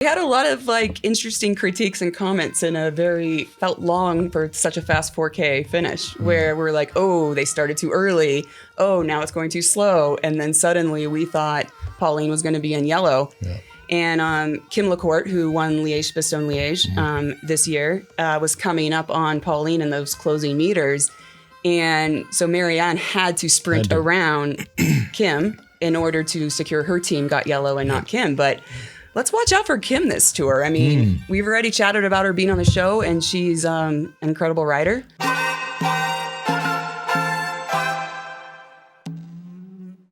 We had a lot of interesting critiques and comments in a felt long for such a fast 4K finish where we're like, oh, they started too early. Oh, now it's going too slow. And then suddenly we thought Pauline was going to be in yellow. Yeah. And Kim LaCourte, who won Liège-Bastogne-Liège this year, was coming up on Pauline in those closing meters. And so Marianne had to sprint around Kim in order to secure her team got yellow and not Kim. But let's watch out for Kim this tour. I mean, we've already chatted about her being on the show, and she's an incredible rider.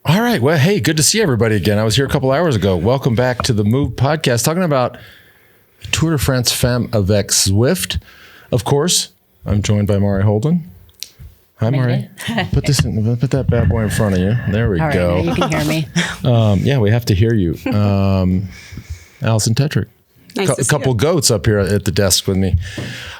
All right. Well, hey, good to see everybody again. I was here a couple hours ago. Welcome back to the MOVE podcast, talking about Tour de France Femmes avec Zwift. Of course, I'm joined by Mari Holden. Hi, Mari. Put that bad boy in front of you. There we go. Right, you can hear me. Yeah, we have to hear you. Alison Tetrick. Nice A couple goats up here at the desk with me.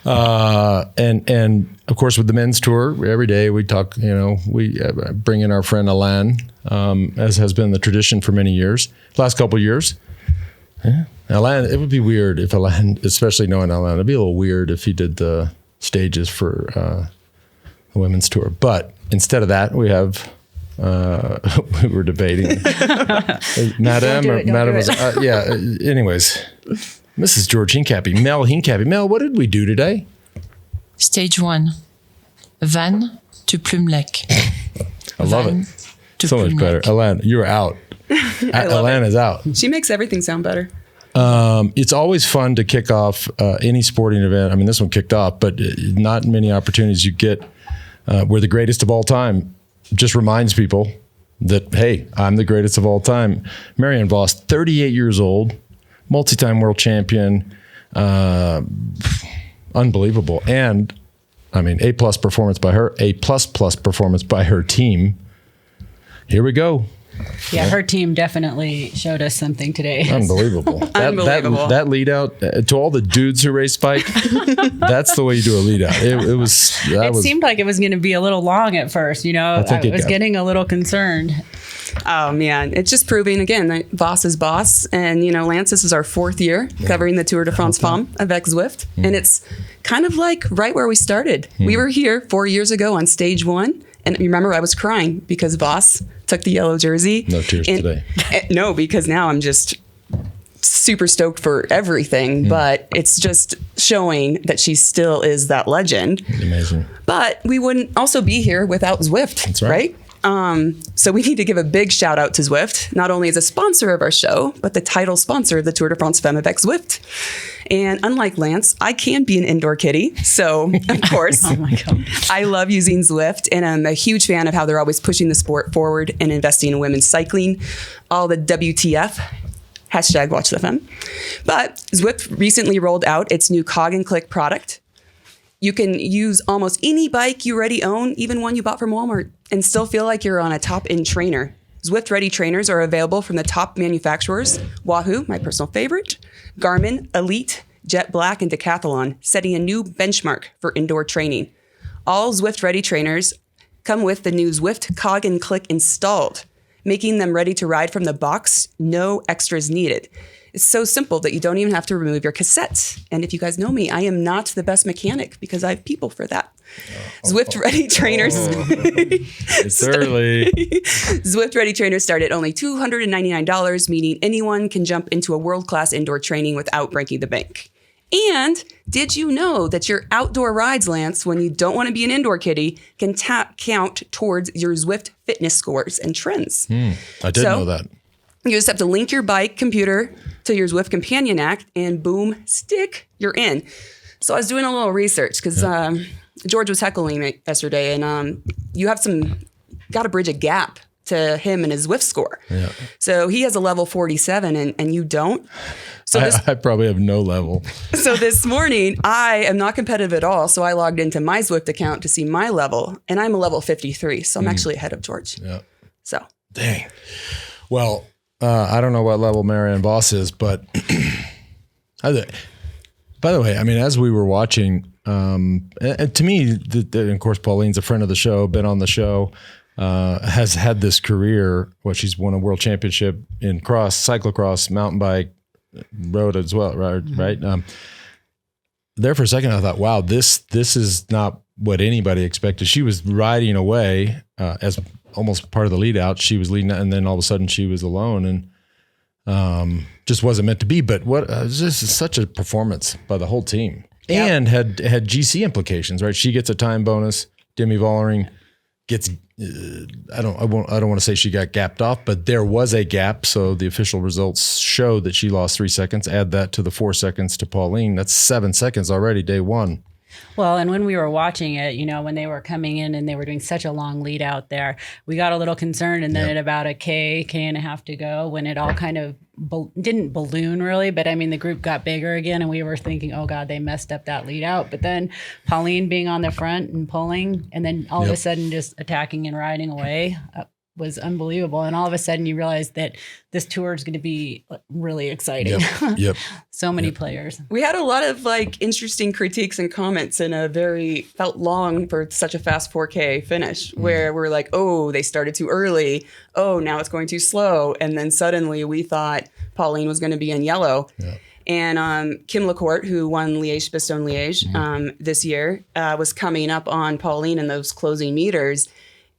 And of course, with the men's tour, every day we talk, we bring in our friend Alain, as has been the tradition for many years. Last couple of years. Yeah. Alain, it would be weird if Alain, especially knowing Alain, it'd be a little weird if he did the stages for the women's tour. But instead of that, we have... we were debating. Madame. Anyways, Mrs. George Hincapie, Mel Hincapie. Mel, what did we do today? Stage 1, Van to Plume Lake. I love it. So much better. Alain, you're out. Alain is out. She makes everything sound better. It's always fun to kick off any sporting event. I mean, this one kicked off, but not many opportunities you get. We're the greatest of all time. Just reminds people that, hey, I'm the greatest of all time. Marianne Vos, 38 years old, multi-time world champion, unbelievable. And, I mean, A+ performance by her, A++ performance by her team. Here we go. Yeah, her team definitely showed us something today. Unbelievable. That lead out to all the dudes who race bike, that's the way you do a lead out. It seemed like it was going to be a little long at first. I was getting a little concerned. Oh, man. It's just proving, again, that Vos is boss. And, Lance, this is our 4th year covering the Tour de France Femmes avec Zwift. And it's kind of like right where we started. We were here 4 years ago on stage 1. And remember, I was crying because Vos took the yellow jersey. No tears today. No, because now I'm just super stoked for everything. But it's just showing that she still is that legend. Amazing. But we wouldn't also be here without Zwift. That's right. So we need to give a big shout out to Zwift, not only as a sponsor of our show, but the title sponsor of the Tour de France Femmes avec Zwift. And unlike Lance, I can be an indoor kitty. So, of course, Oh my God. I love using Zwift, and I'm a huge fan of how they're always pushing the sport forward and investing in women's cycling. All the WTF, hashtag watch the femme. But Zwift recently rolled out its new Cog and Click product. You can use almost any bike you already own, even one you bought from Walmart, and still feel like you're on a top-end trainer. Zwift-ready trainers are available from the top manufacturers: Wahoo, my personal favorite, Garmin, Elite, Jet Black, and Decathlon, setting a new benchmark for indoor training. All Zwift-ready trainers come with the new Zwift Cog and Click installed, making them ready to ride from the box, no extras needed. It's so simple that you don't even have to remove your cassettes. And if you guys know me, I am not the best mechanic because I have people for that. Zwift-ready trainers. It's early. Zwift-ready trainers start at only $299, meaning anyone can jump into a world-class indoor training without breaking the bank. And did you know that your outdoor rides, Lance, when you don't want to be an indoor kitty, can count towards your Zwift fitness scores and trends? I did know that. You just have to link your bike computer to your Zwift Companion app, and boom, stick, you're in. So I was doing a little research because George was heckling me yesterday, and you have got to bridge a gap to him and his Zwift score. Yeah. So he has a level 47 and you don't. So I probably have no level. So this morning, I am not competitive at all. So I logged into my Zwift account to see my level, and I'm a level 53. So I'm actually ahead of George. Yeah. So. Dang. Well, I don't know what level Marianne Vos is, but by the way, I mean, as we were watching, and to me, of course, Pauline's a friend of the show, been on the show, has had this career. She's won a world championship in cyclocross, mountain bike, rode as well, right? Right. There for a second, I thought, wow, this is not what anybody expected. She was riding away as almost part of the lead out. She was leading, and then all of a sudden she was alone, and just wasn't meant to be. But this is such a performance by the whole team, and had GC implications, right? She gets a time bonus. Demi Vollering gets. I don't want to say she got gapped off, but there was a gap. So the official results show that she lost 3 seconds. Add that to the 4 seconds to Pauline. That's 7 seconds already, day one. Well, and when we were watching it, when they were coming in and they were doing such a long lead out there, we got a little concerned. And then at about a K and a half to go, when it all kind of didn't balloon really, but I mean, the group got bigger again, and we were thinking, oh God, they messed up that lead out. But then Pauline being on the front and pulling, and then all of a sudden just attacking and riding away was unbelievable. And all of a sudden you realize that this tour is going to be really exciting. Yep. So many players. We had a lot of interesting critiques and comments in a felt long for such a fast 4K finish, where we're like, oh, they started too early. Oh, now it's going too slow. And then suddenly we thought Pauline was going to be in yellow. Yeah. And Kim Lacourt, who won Liège-Bastogne-Liège this year, was coming up on Pauline in those closing meters.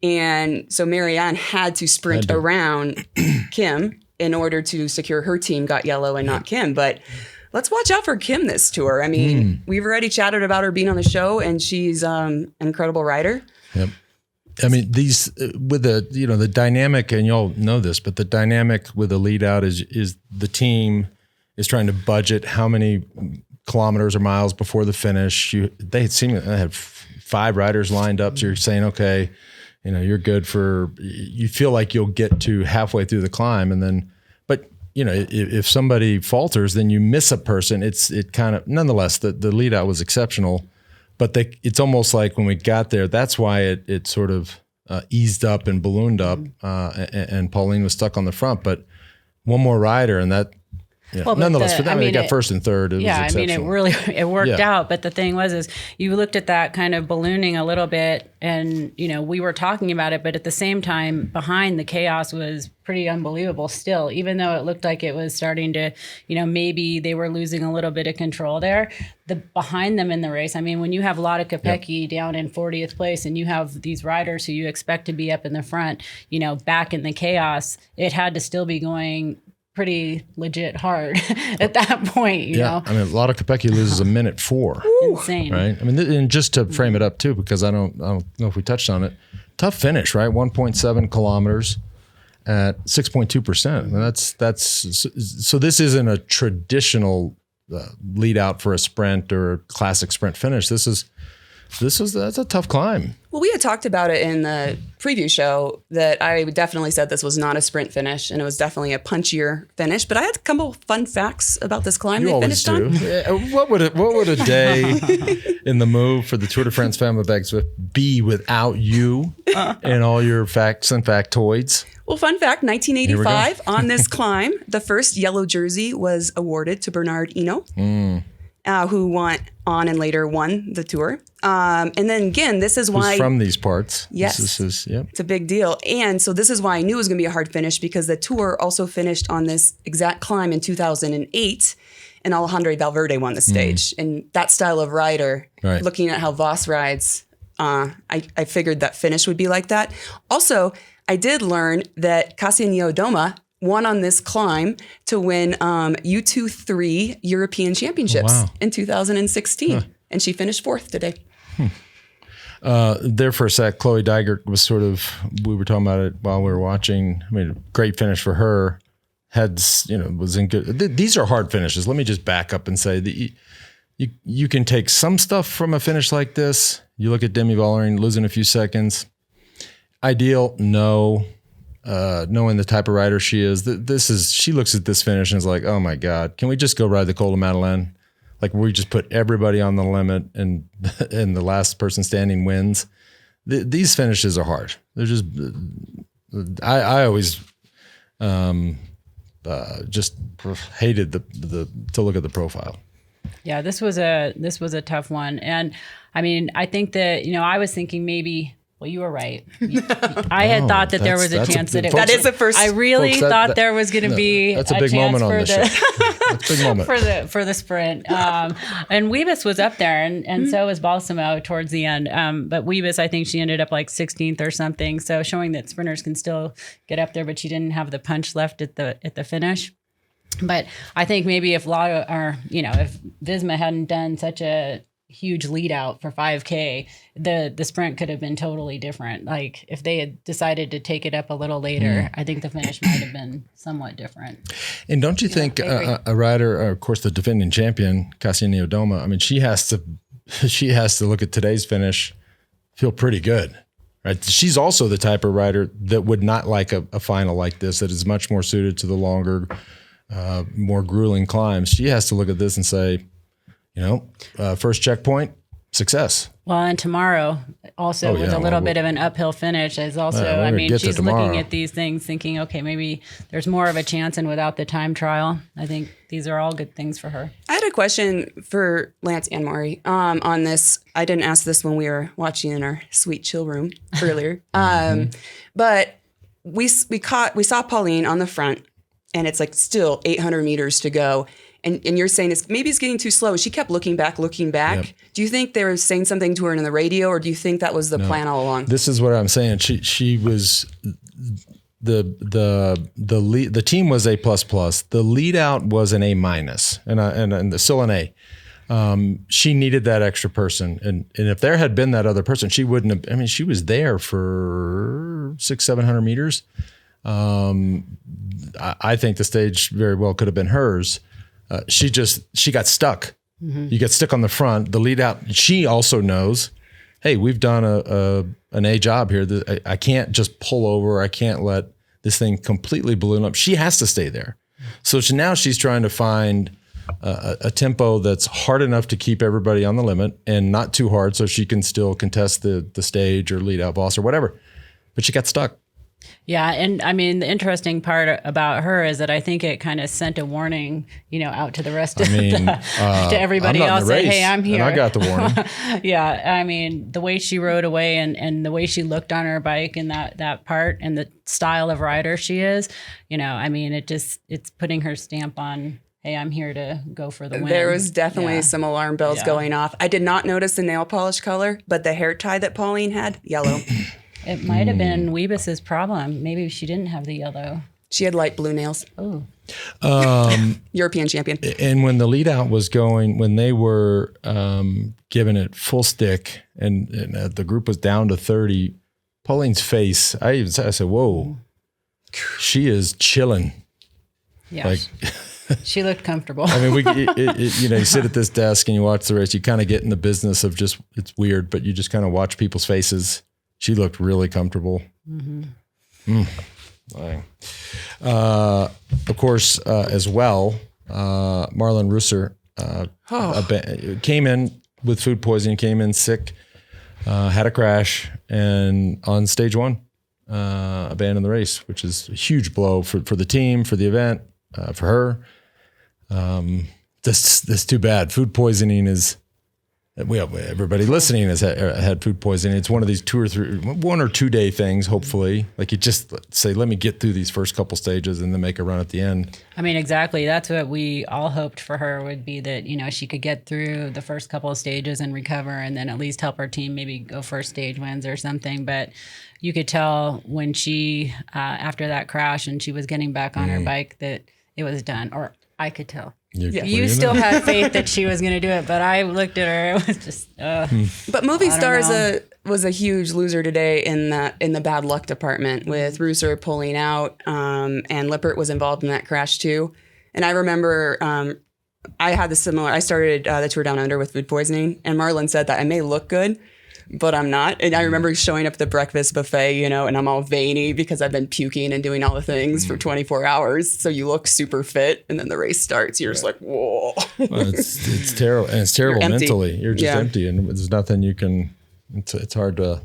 And so Marianne had to sprint around Kim in order to secure her team got yellow and not Kim. But let's watch out for Kim this tour. I mean, we've already chatted about her being on the show, and she's an incredible rider. Yep. I mean, these with the dynamic, and y'all know this, but the dynamic with the lead out is the team is trying to budget how many kilometers or miles before the finish. They had 5 riders lined up. So you're saying, okay, you're good for, you feel like you'll get to halfway through the climb, and then, but if somebody falters, then you miss a person. It kind of, nonetheless, the lead out was exceptional, but it's almost like when we got there, that's why it sort of eased up and ballooned up, and Pauline was stuck on the front, but one more rider, and that, nonetheless, for them, they got first and third. It worked out. But the thing is you looked at that kind of ballooning a little bit, and we were talking about it, but at the same time, behind the chaos was pretty unbelievable still, even though it looked like it was starting to, maybe they were losing a little bit of control there. Behind them in the race, I mean, when you have Lotte Kopecky down in 40th place, and you have these riders who you expect to be up in the front, back in the chaos, it had to still be going pretty legit hard at that point, you know? I mean, Lotte Kopecky loses a minute 4. Insane. Right? I mean, and just to frame it up too, because I don't know if we touched on it, tough finish, right? 1.7 kilometers at 6.2%. I mean, that's so this isn't a traditional lead out for a sprint or a classic sprint finish. That's a tough climb. Well, we had talked about it in the preview show that I definitely said this was not a sprint finish, and it was definitely a punchier finish. But I had a couple fun facts about this climb they finished on. What would a day in the move for the Tour de France Femmes Avec Zwift be without you and all your facts and factoids? Well, fun fact, 1985, on this climb, the first yellow jersey was awarded to Bernard Hinault. Who went on and later won the tour. And then again, this is why... Who's from these parts. Yes. It's a big deal. And so this is why I knew it was going to be a hard finish, because the tour also finished on this exact climb in 2008, and Alejandro Valverde won the stage. And that style of rider, looking at how Vos rides, I figured that finish would be like that. Also, I did learn that Kasia Niewiadoma won on this climb to win U23 European Championships in 2016. And she finished 4th today. There for a sec, Chloe Dygert was we were talking about it while we were watching. I mean, great finish for her. Was in good. These are hard finishes. Let me just back up and say that you can take some stuff from a finish like this. You look at Demi Vollering losing a few seconds. Ideal? No. Knowing the type of rider she is, she looks at this finish and is like, oh my God, can we just go ride the Col de Madeleine? Like, we just put everybody on the limit and the last person standing wins. These finishes are hard. They're just, I always just hated to look at the profile. Yeah, this was a tough one. And I mean, I think that, I was thinking maybe Well, you were right. I had thought that there was a chance that it was. That is the first. I really thought there was going to be that's a big moment on this show. That's a big moment for the sprint. And Wiebes was up there, and so was Balsamo towards the end. But Wiebes, I think she ended up like 16th or something. So showing that sprinters can still get up there, but she didn't have the punch left at the finish. But I think maybe if if Visma hadn't done such a huge lead out for 5K, the sprint could have been totally different. Like if they had decided to take it up a little later, I think the finish might have been somewhat different. And don't you think a rider, of course, the defending champion, Cassiane Odoma, I mean, she has to look at today's finish, feel pretty good, right? She's also the type of rider that would not like a final like this, that is much more suited to the longer, more grueling climbs. She has to look at this and say, first checkpoint, success. Well, and tomorrow also with a little bit of an uphill finish is also, she's looking at these things thinking, okay, maybe there's more of a chance, and without the time trial, I think these are all good things for her. I had a question for Lance and Maury on this. I didn't ask this when we were watching in our sweet chill room earlier. But we saw Pauline on the front, and it's like still 800 meters to go. And you're saying maybe it's getting too slow. She kept looking back. Yep. Do you think they were saying something to her in the radio, or do you think that was the plan all along? This is what I'm saying. She was the team was A++. The lead out was an A-, and still an A. She needed that extra person, and if there had been that other person, she wouldn't have. I mean, she was there for 600-700 meters. I think the stage very well could have been hers. She got stuck. You get stuck on the front, the lead out. She also knows, hey, we've done an A job here. I can't just pull over. I can't let this thing completely balloon up. She has to stay there. So now she's trying to find a tempo that's hard enough to keep everybody on the limit and not too hard, so she can still contest the stage or lead out boss or whatever. But she got stuck. Yeah. And I mean, the interesting part about her is that I think it kind of sent a warning, out to the rest of to everybody else that, hey, I'm here. And I got the warning. Yeah. I mean, the way she rode away and the way she looked on her bike and that part and the style of rider she is, it's putting her stamp on, hey, I'm here to go for the win. There was definitely some alarm bells going off. I did not notice the nail polish color, but the hair tie that Pauline had, yellow. It might have been Wiebes's problem. Maybe she didn't have the yellow. She had light blue nails. Oh. European champion. And when the lead out was going, when they were giving it full stick and the group was down to 30, Pauline's face, I said, whoa, she is chilling. Yeah. She looked comfortable. I mean, you sit at this desk and you watch the race, you kind of get in the business of just, it's weird, but you just kind of watch people's faces. She looked really comfortable. Mm-hmm. Of course, as well, Marlon Reusser came in with food poisoning, came in sick, had a crash, and on stage one, abandoned the race, which is a huge blow for the team, for the event, for her. That's too bad. Food poisoning is... everybody listening has had food poisoning. It's one of these 1 or 2 day things, hopefully. Like you just say, let me get through these first couple stages and then make a run at the end. I mean, exactly. That's what we all hoped for her would be, that, she could get through the first couple of stages and recover and then at least help her team maybe go first stage wins or something. But you could tell when she, after that crash and she was getting back on her bike, that it was done, or I could tell. You still had faith that she was going to do it, but I looked at her. It was just. But Movistar was a huge loser today in the bad luck department, with Reusser pulling out, and Lippert was involved in that crash too. And I remember I had the similar. I started the Tour Down Under with food poisoning, and Marlon said that I may look good, but I'm not. And I remember showing up at the breakfast buffet, and I'm all veiny because I've been puking and doing all the things for 24 hours. So you look super fit, and then the race starts. You're just like, whoa. Well, it's terrible. And it's terrible mentally. You're just empty, and there's nothing you can, it's hard to.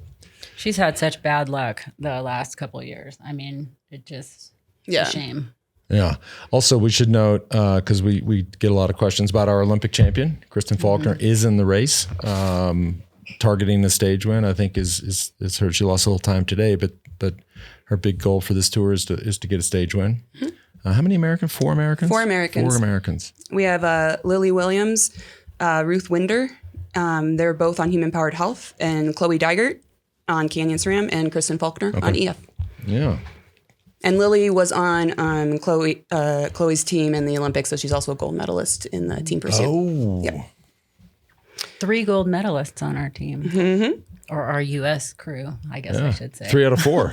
She's had such bad luck the last couple of years. I mean, it's a shame. Yeah. Also, we should note, because we get a lot of questions about our Olympic champion, Kristen Faulkner, is in the race. targeting the stage win. I think is her. She lost a little time today, but her big goal for this tour is to get a stage win. Mm-hmm. How many Americans? 4 Americans? 4 Americans. 4 Americans. We have Lily Williams, Ruth Winder. They're both on Human Powered Health, and Chloe Dygert on Canyon SRAM, and Kristen Faulkner on EF. Yeah. And Lily was on Chloe's team in the Olympics, so she's also a gold medalist in the team pursuit. Oh. Yep. 3 gold medalists on our team. Mm-hmm. Or our U.S. crew, I guess I should say. 3 out of 4.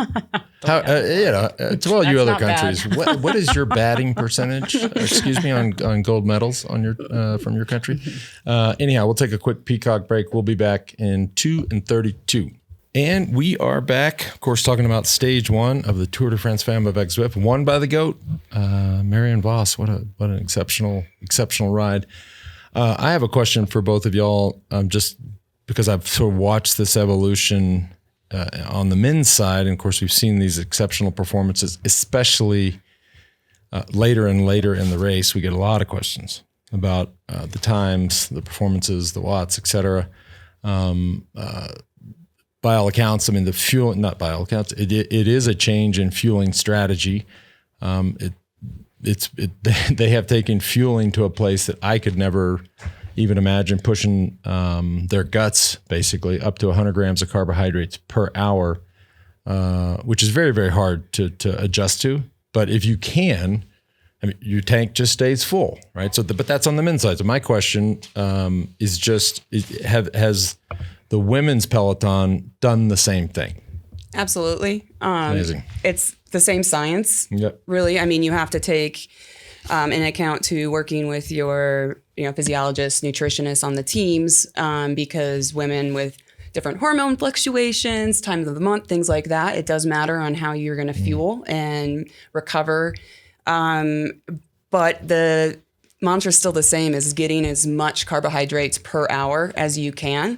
To all you other countries, what is your batting percentage? Excuse me, on gold medals on your from your country. Anyhow, we'll take a quick peacock break. We'll be back in 2 and 32. And we are back, of course, talking about stage 1 of the Tour de France Femmes Avec Zwift, won by the GOAT, Marianne Vos. What an exceptional ride. I have a question for both of y'all, just because I've sort of watched this evolution on the men's side. And of course, we've seen these exceptional performances, especially later and later in the race. We get a lot of questions about the times, the performances, the watts, et cetera. By all accounts, I mean, the fuel, not by all accounts, it is a change in fueling strategy. They have taken fueling to a place that I could never even imagine, pushing their guts basically up to 100 grams of carbohydrates per hour, which is very, very hard to adjust to. But if you can, I mean, your tank just stays full, right? So, but that's on the men's side. So my question is just, has the women's peloton done the same thing? Absolutely. Amazing. It's the same science, Yep. really. I mean, you have to take in account to working with your physiologists, nutritionists on the teams, because women with different hormone fluctuations, times of the month, things like that, it does matter on how you're going to fuel and recover. But the mantra is still the same, is getting as much carbohydrates per hour as you can.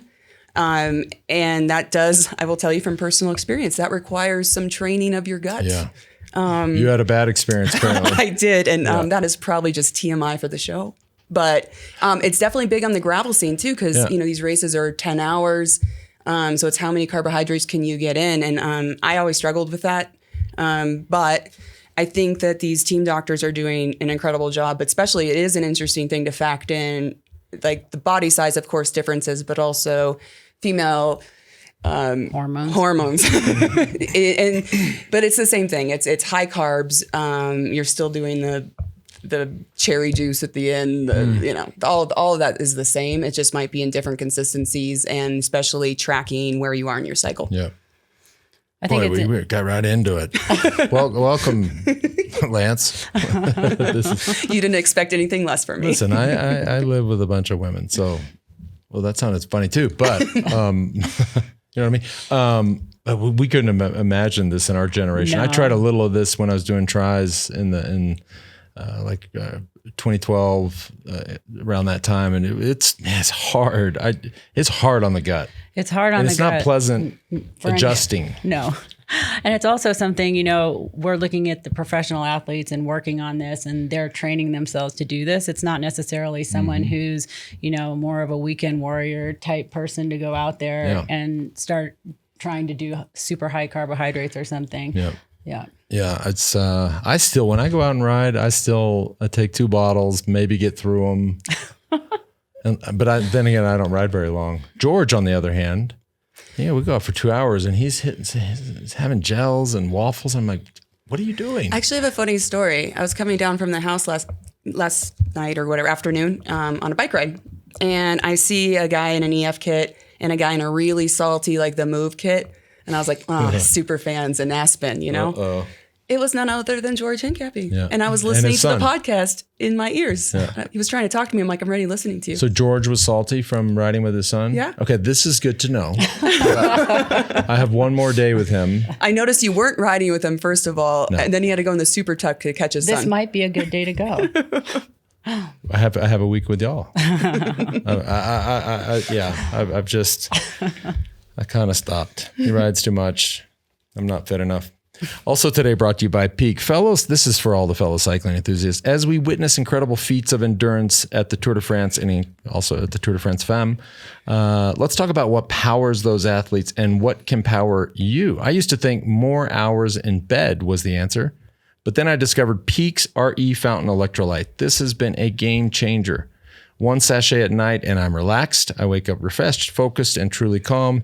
And that does, I will tell you from personal experience, that requires some training of your gut. Yeah. You had a bad experience, apparently. I did. And that is probably just TMI for the show. But it's definitely big on the gravel scene too, because these races are 10 hours. So it's how many carbohydrates can you get in? And I always struggled with that. But I think that these team doctors are doing an incredible job, but especially it is an interesting thing to factor in, like the body size, of course, differences, but also female hormones. But it's the same thing. It's high carbs. You're still doing the cherry juice at the end. All of that is the same. It just might be in different consistencies, and especially tracking where you are in your cycle. Yeah. I think we got right into it. Welcome, Lance. You didn't expect anything less from me. Listen, I live with a bunch of women, so that sounded funny too. But you know what I mean. But we couldn't imagine this in our generation. No. I tried a little of this when I was doing tries in 2012, around that time, and it's hard. It's hard on the gut. It's hard on the gut. It's not pleasant adjusting. No. And it's also something, we're looking at the professional athletes and working on this, and they're training themselves to do this. It's not necessarily someone who's, more of a weekend warrior type person to go out there and start trying to do super high carbohydrates or something. Yeah. Yeah. Yeah. It's, I still, when I go out and ride, I take 2 bottles, maybe get through them. But then again, I don't ride very long. George, on the other hand, we go out for 2 hours and he's having gels and waffles. I'm like, what are you doing? I actually have a funny story. I was coming down from the house last night or whatever, afternoon, on a bike ride. And I see a guy in an EF kit and a guy in a really salty, like the Move kit. And I was like, super fans in Aspen, Uh-oh. It was none other than George Hincapie. Yeah. And I was listening to the podcast in my ears. Yeah. He was trying to talk to me. I'm like, I'm ready listening to you. So George was salty from riding with his son? Yeah. Okay, this is good to know. I have one more day with him. I noticed you weren't riding with him, first of all. No. And then he had to go in the super tuck to catch his son. This might be a good day to go. I have a week with y'all. I kind of stopped. He rides too much. I'm not fit enough. Also today brought to you by Peak. Fellows, this is for all the fellow cycling enthusiasts. As we witness incredible feats of endurance at the Tour de France and also at the Tour de France Femmes, let's talk about what powers those athletes and what can power you. I used to think more hours in bed was the answer, but then I discovered Peak's RE Fountain Electrolyte. This has been a game changer. 1 sachet at night and I'm relaxed. I wake up refreshed, focused, and truly calm.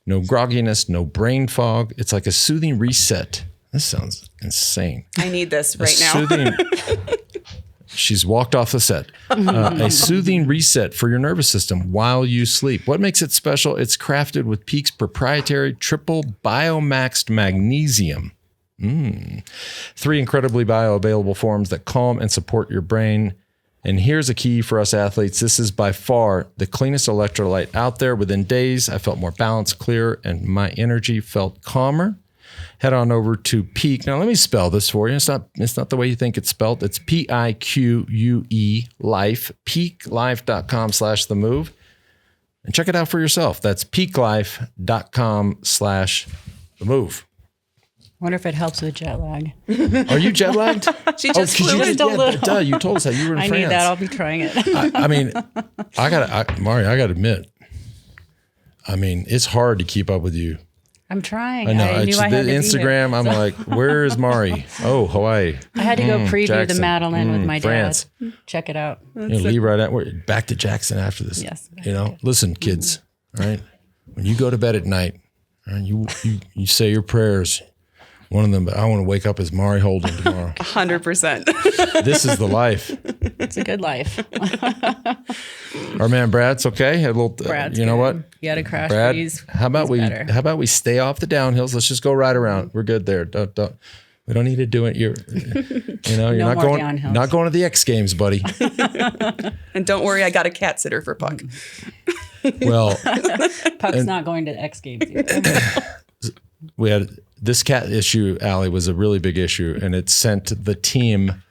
No grogginess, no brain fog. It's like a soothing reset. This sounds insane. I need this right now. She's walked off the set. A soothing reset for your nervous system while you sleep. What makes it special? It's crafted with Peak's proprietary triple biomaxed magnesium. 3 incredibly bioavailable forms that calm and support your brain. And here's a key for us athletes. This is by far the cleanest electrolyte out there. Within days, I felt more balanced, clear, and my energy felt calmer. Head on over to Peak. Now, let me spell this for you. It's not the way you think it's spelled. It's PIQUE Life, peaklife.com/TheMove. And check it out for yourself. That's peaklife.com/TheMove. Wonder if it helps with jet lag. Are you jet lagged? She just flew in. You told us that you were in France. I need that. I'll be trying it. Mari, I gotta admit, it's hard to keep up with you. I'm trying. I know. I knew I had to Instagram, be here, I'm like, where is Mari? Oh, Hawaii. I had to go preview Jackson. the Madeleine with my France. dad. Check it out. Leave right out. We're back to Jackson after this. Yes. Listen, kids, all right? When you go to bed at night, all right, you say your prayers. One of them, I want to wake up as Mari Holden tomorrow. 100%. This is the life. It's a good life. Our man Brad's okay. Had a little. Brad's you know good. what? He had a crash. Brad, He's how about better. we stay off the downhills? Let's just go right around. We're good there. We don't need to do it. You're not going to the X Games, buddy. And don't worry, I got a cat sitter for Puck. Well, Puck's not going to the X Games either. we had this cat issue, Allie, was a really big issue, and it sent the team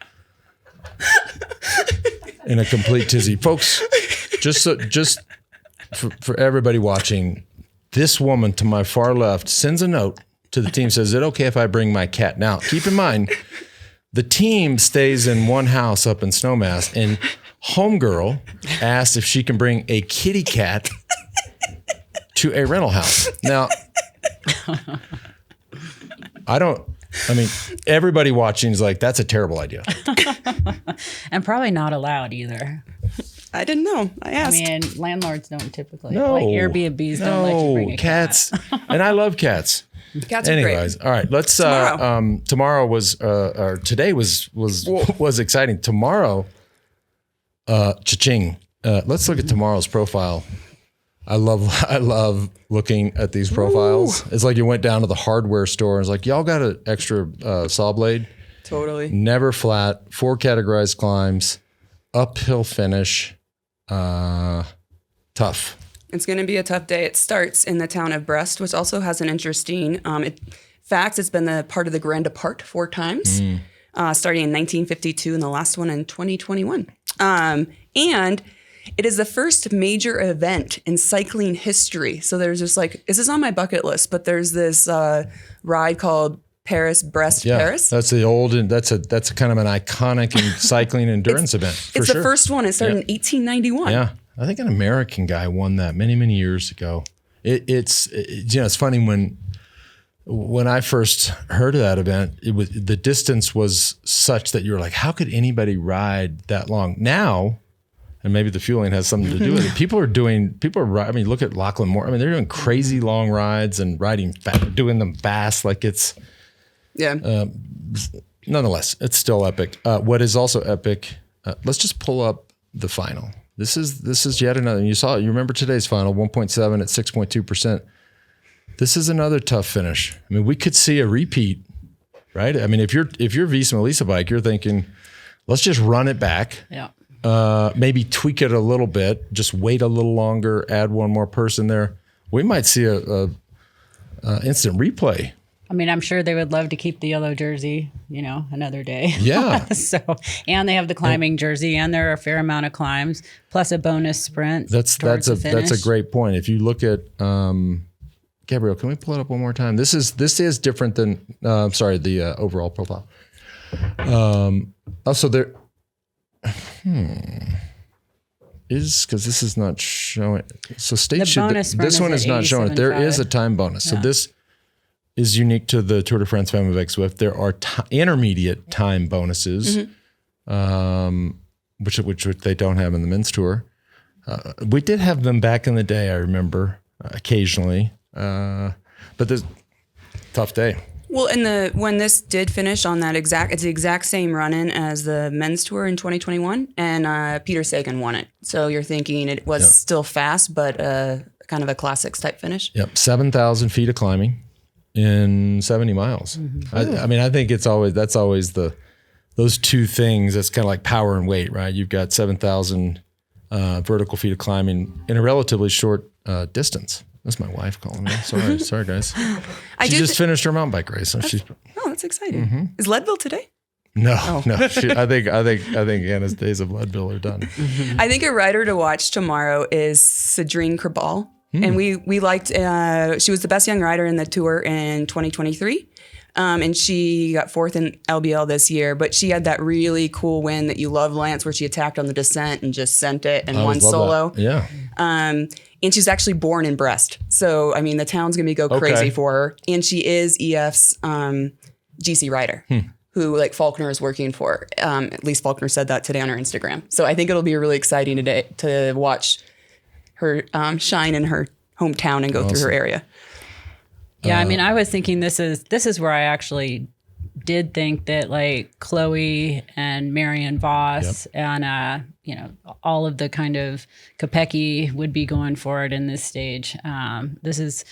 in a complete tizzy. Folks, just for everybody watching, this woman to my far left sends a note to the team, says, is it okay if I bring my cat? Now, keep in mind, the team stays in one house up in Snowmass, and homegirl asked if she can bring a kitty cat to a rental house. Now, everybody watching is like, that's a terrible idea. And probably not allowed either. I didn't know. I asked. Landlords don't typically. No, like Airbnbs don't let you bring a cats. cat. And I love cats. Cats are Anyways, great. all right. Let's. Tomorrow was, or today was exciting. Tomorrow, cha-ching. Let's look at tomorrow's profile. I love looking at these profiles. Ooh. It's like you went down to the hardware store and it's like, y'all got an extra saw blade? Totally. Never flat, 4 categorized climbs, uphill finish, tough. It's going to be a tough day. It starts in the town of Brest, which also has an interesting facts. It's been the part of the Grand Depart 4 times, starting in 1952 and the last one in 2021. And it is the first major event in cycling history. So there's just this is on my bucket list, but there's this ride called Paris-Brest. That's the old, and that's kind of an iconic cycling endurance event. It's the first one. It started in 1891. Yeah. I think an American guy won that many, many years ago. It's funny when I first heard of that event, the distance was such that you were like, how could anybody ride that long? Now, and maybe the fueling has something to do with it. People are riding. Look at Lachlan Moore. They're doing crazy long rides and doing them fast. Nonetheless, it's still epic. What is also epic? Let's just pull up the final. This is yet another. You saw it. You remember today's final, 1.7 at 6.2%. This is another tough finish. We could see a repeat, right? If you're Visma-Lease bike, you're thinking, let's just run it back. Yeah. Maybe tweak it a little bit, just wait a little longer, add one more person there. We might see a instant replay. I'm sure they would love to keep the yellow jersey, another day. Yeah. And they have the climbing jersey, and there are a fair amount of climbs, plus a bonus sprint. That's a great point. If you look at Gabrielle, can we pull it up one more time? This is different than the overall profile. Also there is, because this is not showing. So stage this one is not showing it. There is a time bonus. So this is unique to the Tour de France Femmes Avec Zwift. There are intermediate time bonuses, which they don't have in the men's tour. We did have them back in the day, I remember, occasionally. But this tough day. Well, when this did finish on that it's the exact same run-in as the men's tour in 2021, and Peter Sagan won it. So you're thinking it was still fast, but kind of a classics type finish. Yep, 7,000 feet of climbing in 70 miles. I mean, I think that's always those two things. That's kind of like power and weight, right? You've got 7,000 vertical feet of climbing in a relatively short distance. That's my wife calling me. Sorry, guys. She just finished her mountain bike race, so she's. Oh, that's exciting. Is Leadville today? No. I think Anna's days of Leadville are done. I think a rider to watch tomorrow is Cedrine Krabal, and we liked. She was the best young rider in the tour in 2023. And she got fourth in LBL this year, but she had that really cool win that you love, Lance, where she attacked on the descent and just sent it and won solo. That. Yeah. And she's actually born in Brest. So, I mean, the town's going to go crazy for her. And she is EF's GC rider, who like Faulkner is working for. At least Faulkner said that today on her Instagram. So I think it'll be really exciting today to watch her shine in her hometown and go through her area. Yeah, I mean, I was thinking this is where I actually did think that like Chloe and Marianne Vos and all of the kind of Kopecky would be going for it in this stage. This is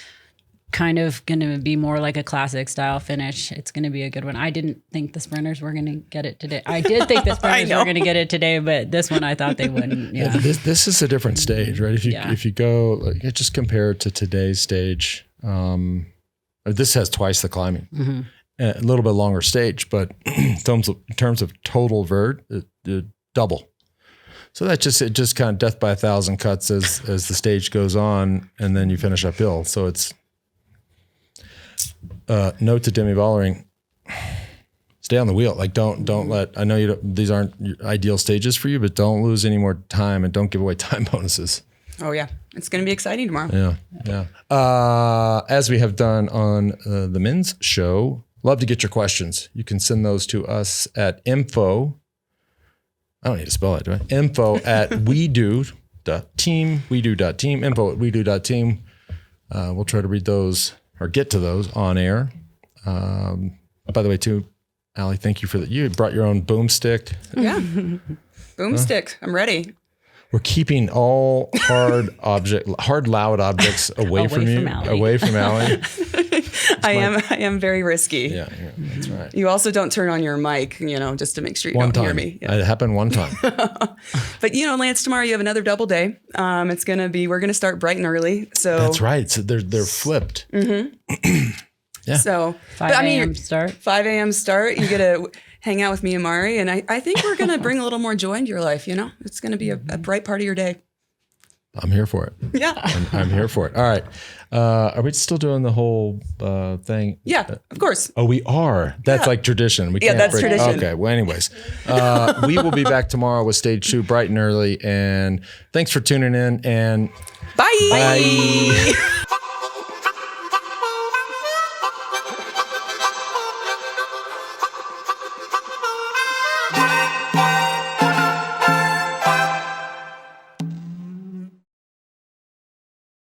kind of going to be more like a classic style finish. It's going to be a good one. I didn't think the sprinters were going to get it today. I did think the sprinters were going to get it today, but this one I thought they wouldn't. Yeah. This is a different stage, right? If you go just compare it to today's stage. This has twice the climbing, a little bit longer stage, but in terms of total vert, double. So it just kind of death by 1,000 cuts as the stage goes on, and then you finish uphill. So it's note to Demi Vollering: stay on the wheel. Like don't let. I know these aren't your ideal stages for you, but don't lose any more time and don't give away time bonuses. Oh yeah, it's going to be exciting tomorrow. Yeah. As we have done on the men's show, love to get your questions. You can send those to us at info. I don't need to spell it, do I? Info at wedo.team, wedo.team, info at wedo.team. We'll try to read those or get to those on air. By the way, too, Allie, thank you for that. You brought your own boomstick. Yeah, boomstick. I'm ready. We're keeping all hard, loud objects away from you, away from Allie. I am very risky. Yeah, that's right. You also don't turn on your mic, just to make sure you don't hear me. Yeah. It happened one time. But Lance, tomorrow you have another double day. We're gonna start bright and early. So that's right. So they're flipped. Mm-hmm. Yeah. So 5 a.m. start. 5 a.m. start. You get to hang out with me and Mari, and I think we're gonna bring a little more joy into your life. It's gonna be a bright part of your day. I'm here for it. Yeah. I'm here for it. All right. Are we still doing the whole thing? Yeah, of course. Oh, we are. That's like tradition. That's tradition. Okay. Well, anyways, we will be back tomorrow with stage 2 bright and early. And thanks for tuning in. And bye.